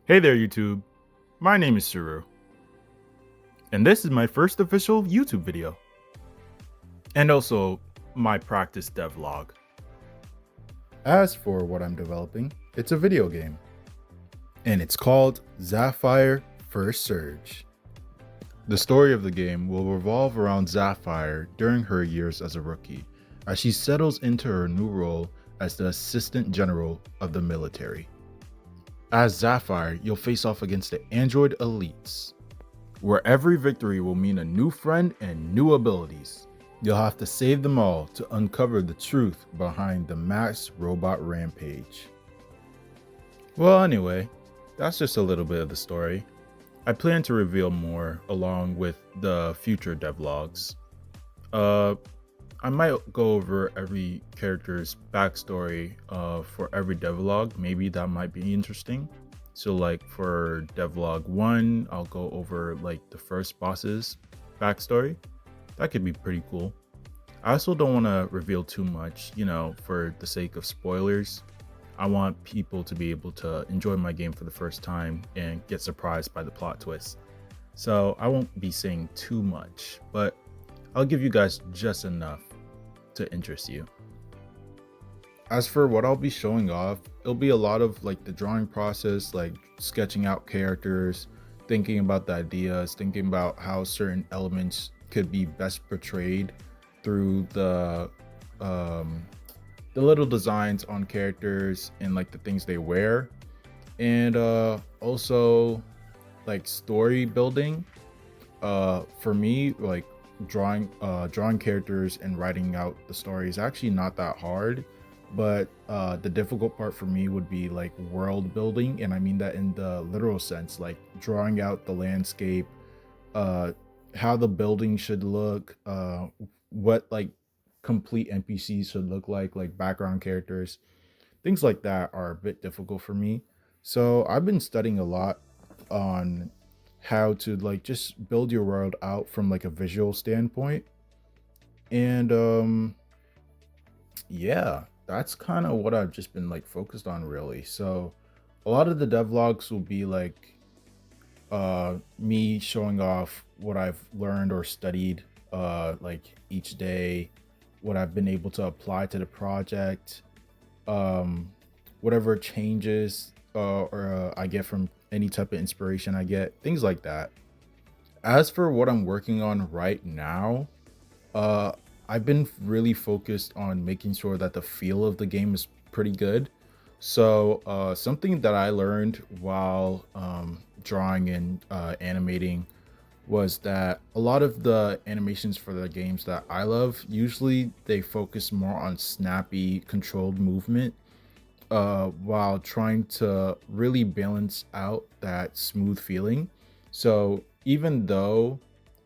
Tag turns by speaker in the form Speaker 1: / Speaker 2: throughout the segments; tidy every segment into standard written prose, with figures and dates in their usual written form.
Speaker 1: Hey there, YouTube. My name is Suru, and this is my first official YouTube video, and also my practice devlog. As for what I'm developing, it's a video game, and it's called Sapphire First Surge. The story of the game will revolve around Sapphire during her years as a rookie, as she settles into her new role as the Assistant General of the military. As Sapphire, you'll face off against the android elites, where every victory will mean a new friend and new abilities. You'll have to save them all to uncover the truth behind the mass robot rampage. Well, anyway, that's just a little bit of the story. I plan to reveal more along with the future devlogs. I might go over every character's backstory for every devlog. Maybe that might be interesting. So like for devlog 1, I'll go over like the first boss's backstory. That could be pretty cool. I also don't want to reveal too much, for the sake of spoilers. I want people to be able to enjoy my game for the first time and get surprised by the plot twist. So I won't be saying too much, but I'll give you guys just enough to interest you. As for what I'll be showing off, it'll be a lot of like the drawing process, like sketching out characters, thinking about the ideas, thinking about how certain elements could be best portrayed through the little designs on characters and like the things they wear, and also like story building. For me, like drawing characters and writing out the story is actually not that hard, but the difficult part for me would be like world building, and I mean that in the literal sense, like drawing out the landscape, how the building should look, what like complete NPCs should look like background characters. Things like that are a bit difficult for me. So I've been studying a lot on how to like just build your world out from like a visual standpoint. And yeah, that's kind of what I've just been like focused on really. So a lot of the devlogs will be like me showing off what I've learned or studied like each day, what I've been able to apply to the project, um whatever changes or I get from any type of inspiration I get, things like that. As for what I'm working on right now, uh I've been really focused on making sure that the feel of the game is pretty good. So something that I learned while drawing and animating was that a lot of the animations for the games that I love, usually they focus more on snappy controlled movement, while trying to really balance out that smooth feeling. So even though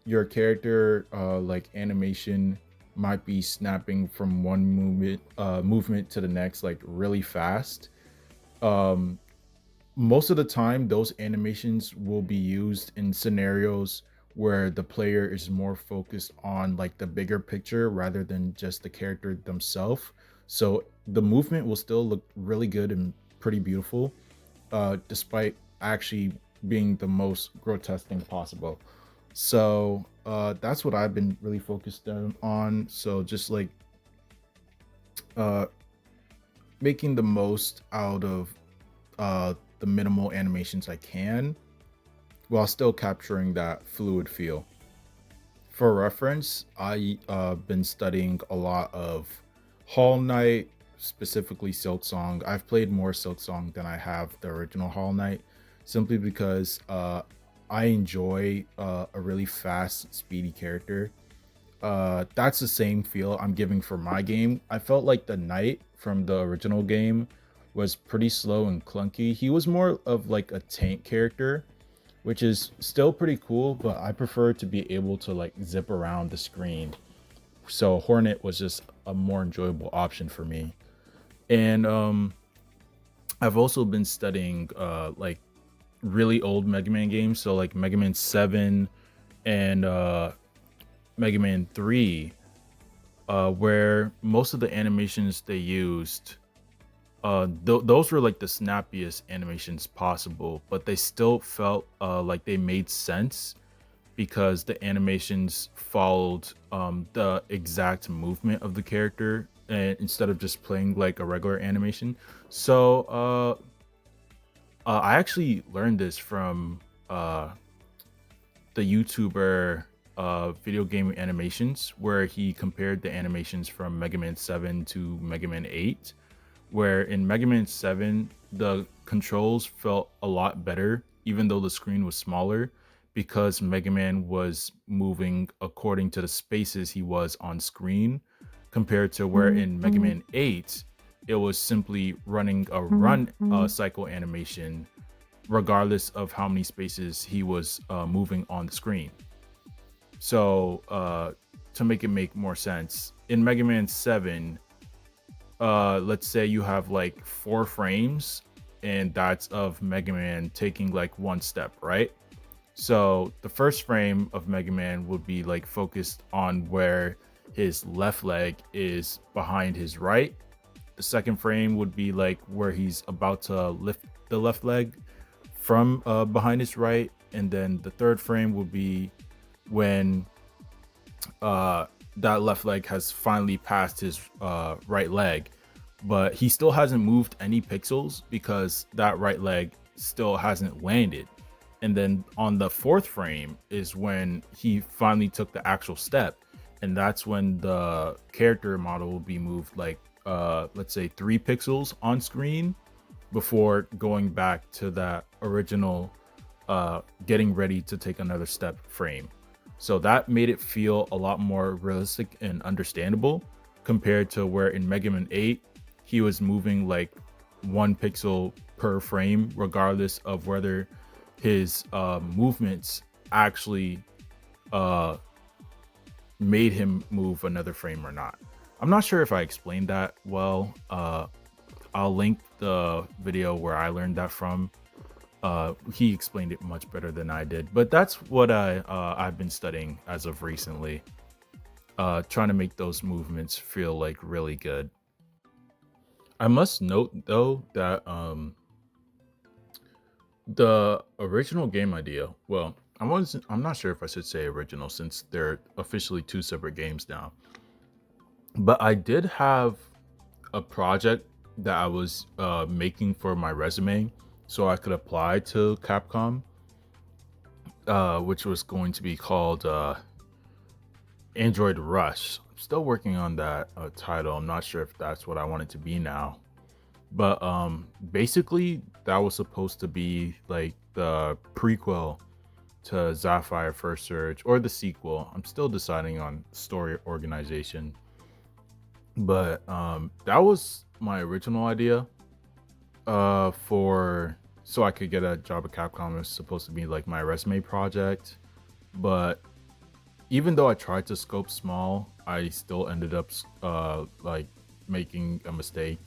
Speaker 1: your character like animation might be snapping from one movement to the next like really fast, um most of the time those animations will be used in scenarios where the player is more focused on like the bigger picture rather than just the character themselves. So the movement will still look really good and pretty beautiful, despite actually being the most grotesque thing possible. So that's what I've been really focused on. So just like uh, making the most out of the minimal animations I can while still capturing that fluid feel. For reference, I been studying a lot of Hall Knight, specifically Silk Song. I've played more Silk Song than I have the original Hall Knight, simply because I enjoy a really fast, speedy character. That's the same feel I'm giving for my game. I felt like the knight from the original game was pretty slow and clunky. He was more of like a tank character, which is still pretty cool, but I prefer to be able to like zip around the screen. So Hornet was just a more enjoyable option for me. And I've also been studying like really old Mega Man games, so like Mega Man 7 and Mega Man 3, where most of the animations they used those were like the snappiest animations possible, but they still felt like they made sense because the animations followed the exact movement of the character, and instead of just playing like a regular animation. So I actually learned this from uh, the YouTuber video game animations, where he compared the animations from Mega Man 7 to Mega Man 8, where in Mega Man 7 the controls felt a lot better even though the screen was smaller, because Mega Man was moving according to the spaces he was on screen, compared to where in Mega Man 8 it was simply running a run cycle animation regardless of how many spaces he was moving on the screen. So to make it make more sense, in Mega Man 7, let's say you have like 4 frames, and that's of Mega Man taking like one step, right? So the first frame of Mega Man would be like focused on where his left leg is behind his right. The second frame would be like where he's about to lift the left leg from behind his right. And then the third frame would be when that left leg has finally passed his right leg, but he still hasn't moved any pixels because that right leg still hasn't landed. And then on the fourth frame is when he finally took the actual step, and that's when the character model will be moved like let's say 3 pixels on screen before going back to that original getting ready to take another step frame. So that made it feel a lot more realistic and understandable, compared to where in Mega Man 8 he was moving like 1 pixel per frame regardless of whether his movements actually uh made him move another frame or not. I'm not sure if I explained that well. I'll link the video where I learned that from. He explained it much better than I did, but that's what I've been studying as of recently, trying to make those movements feel like really good. I must note though that the original game idea, well, I'm not sure if I should say original since they're officially 2 separate games now, but I did have a project that I was making for my resume so I could apply to Capcom, which was going to be called Android Rush. I'm still working on that title. I'm not sure if that's what I want it to be now. But basically, that was supposed to be like the prequel to Sapphire First Surge, or the sequel. I'm still deciding on story organization. But that was my original idea for so I could get a job at Capcom. It was supposed to be like my resume project. But even though I tried to scope small, I still ended up like making a mistake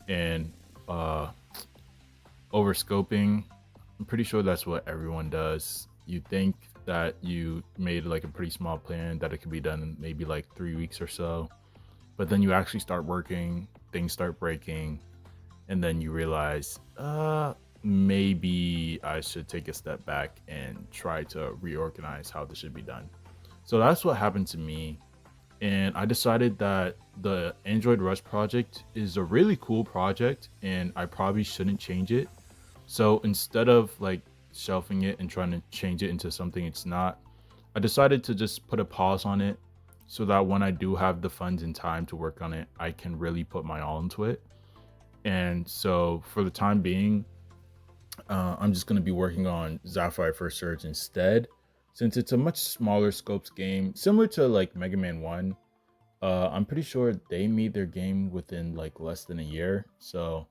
Speaker 1: and uh over scoping. I'm pretty sure that's what everyone does. You think that you made like a pretty small plan that it could be done in maybe like 3 weeks or so, but then you actually start working, things start breaking, and then you realize maybe I should take a step back and try to reorganize how this should be done. So that's what happened to me. And I decided that the Android Rush project is a really cool project and I probably shouldn't change it. So instead of like shelving it and trying to change it into something it's not, I decided to just put a pause on it so that when I do have the funds and time to work on it, I can really put my all into it. And so for the time being, I'm just going to be working on Sapphire First Surge instead, since it's a much smaller scopes game, similar to like Mega Man 1. I'm pretty sure they made their game within like less than a year. So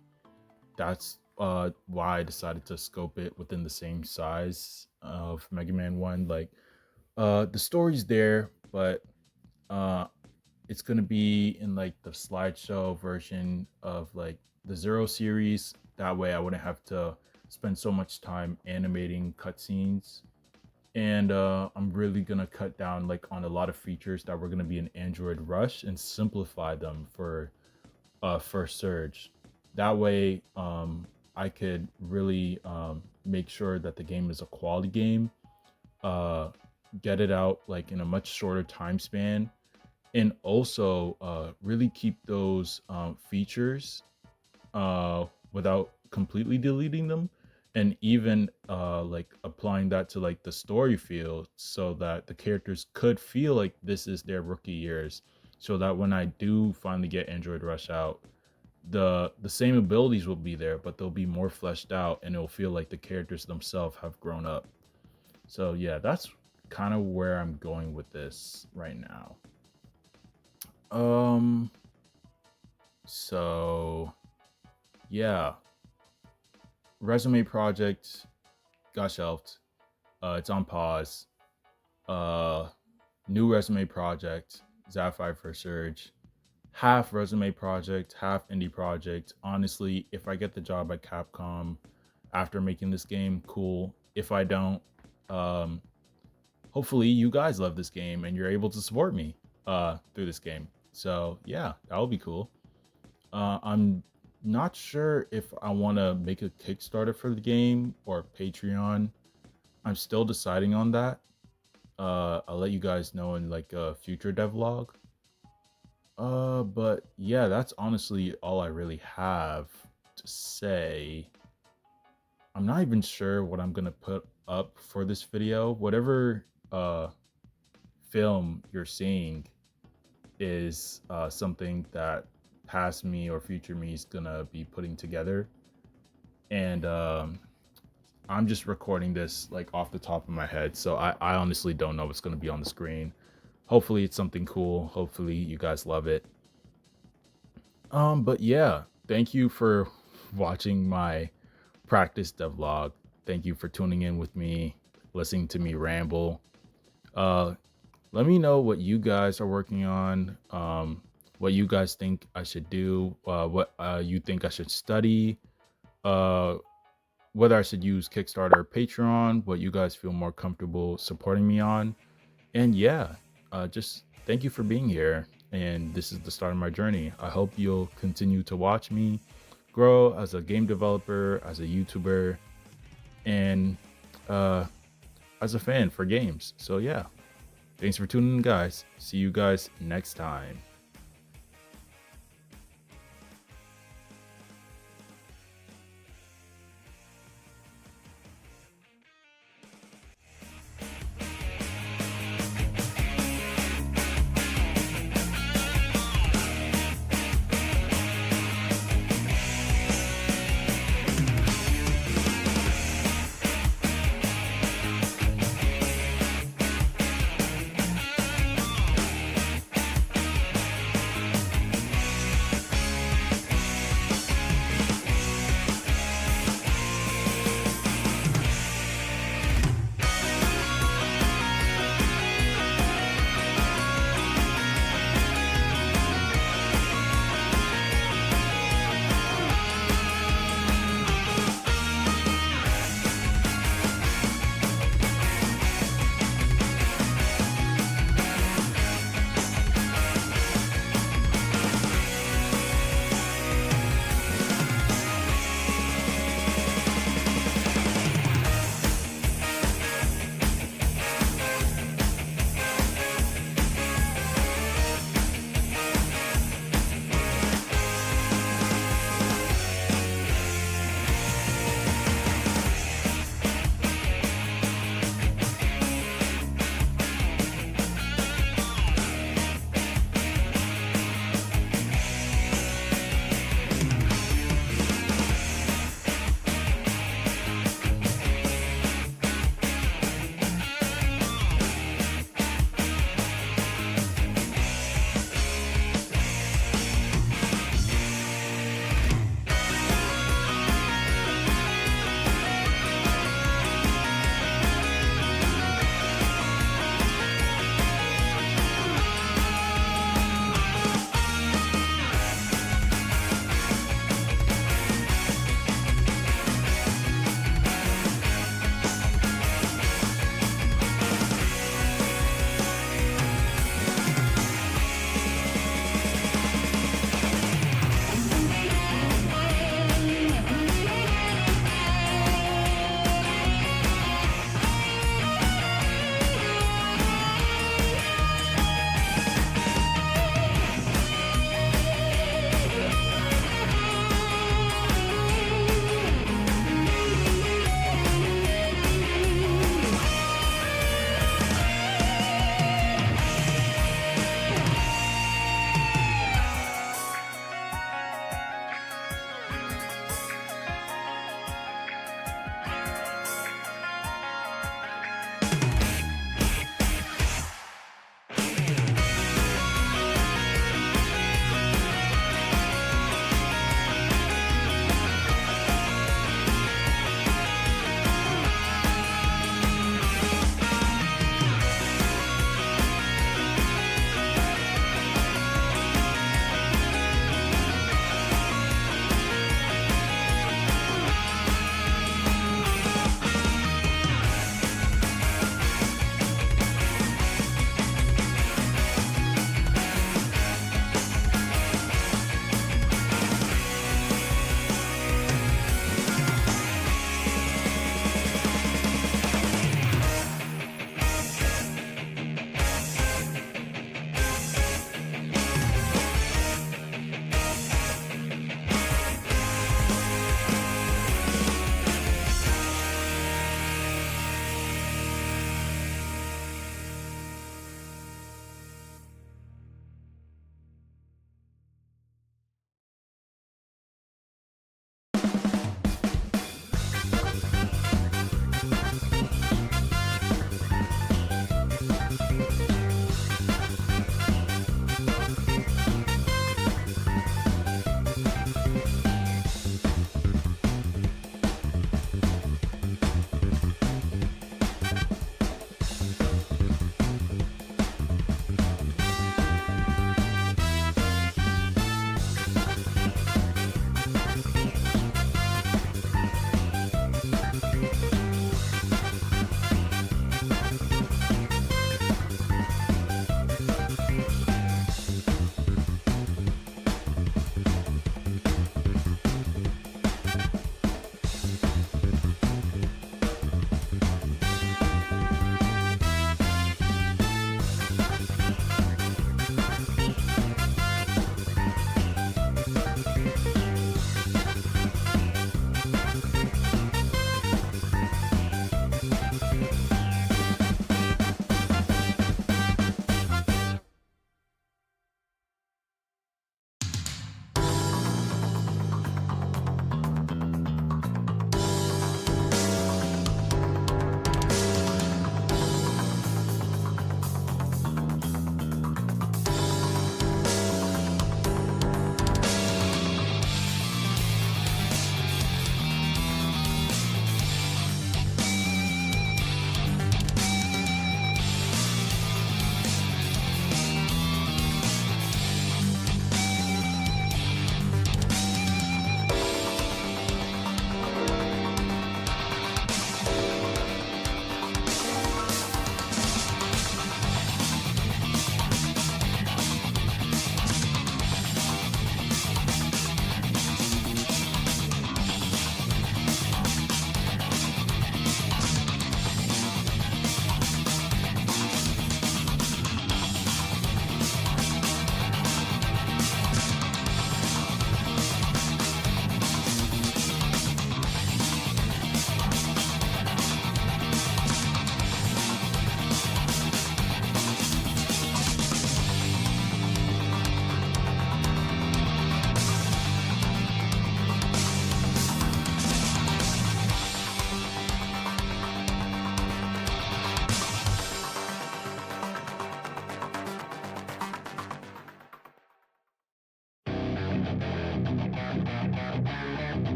Speaker 1: that's why I decided to scope it within the same size of Mega Man 1. Like the story's there, but uh, it's gonna be in like the slideshow version of like the Zero series. That way I wouldn't have to spend so much time animating cutscenes. And I'm really gonna cut down like on a lot of features that were gonna be in Android Rush and simplify them for First Surge. That way, I could really make sure that the game is a quality game, uh, get it out like in a much shorter time span, and also really keep those features without completely deleting them, and even like applying that to like the story field so that the characters could feel like this is their rookie years, so that when I do finally get Android Rush out, the same abilities will be there, but they'll be more fleshed out and it'll feel like the characters themselves have grown up. So yeah, that's kind of where I'm going with this right now. um so yeah, resume project got shelved. It's on pause. Uh, New resume project, Zapphire for Surge. Half resume project, half indie project. Honestly, if I get the job at Capcom after making this game, cool. If I don't, um, hopefully you guys love this game and you're able to support me through this game. So yeah, that would be cool. I'm not sure if I want to make a Kickstarter for the game or Patreon. I'm still deciding on that. I'll let you guys know in like a future devlog. But yeah, that's honestly all I really have to say. I'm not even sure what I'm gonna put up for this video. Whatever film you're seeing is something that past me or future me is gonna be putting together. And I'm just recording this like off the top of my head, so I honestly don't know what's gonna be on the screen. Hopefully it's something cool. Hopefully you guys love it. But yeah, thank you for watching my practice devlog. Thank you for tuning in with me, listening to me ramble. Uh, Let me know what you guys are working on. What you guys think I should do. What you think I should study. Uh, Whether I should use Kickstarter or Patreon. What you guys feel more comfortable supporting me on. And yeah, just thank you for being here. And this is the start of my journey. I hope you'll continue to watch me grow as a game developer, as a YouTuber, and uh, as a fan for games. So yeah, thanks for tuning in, guys. See you guys next time.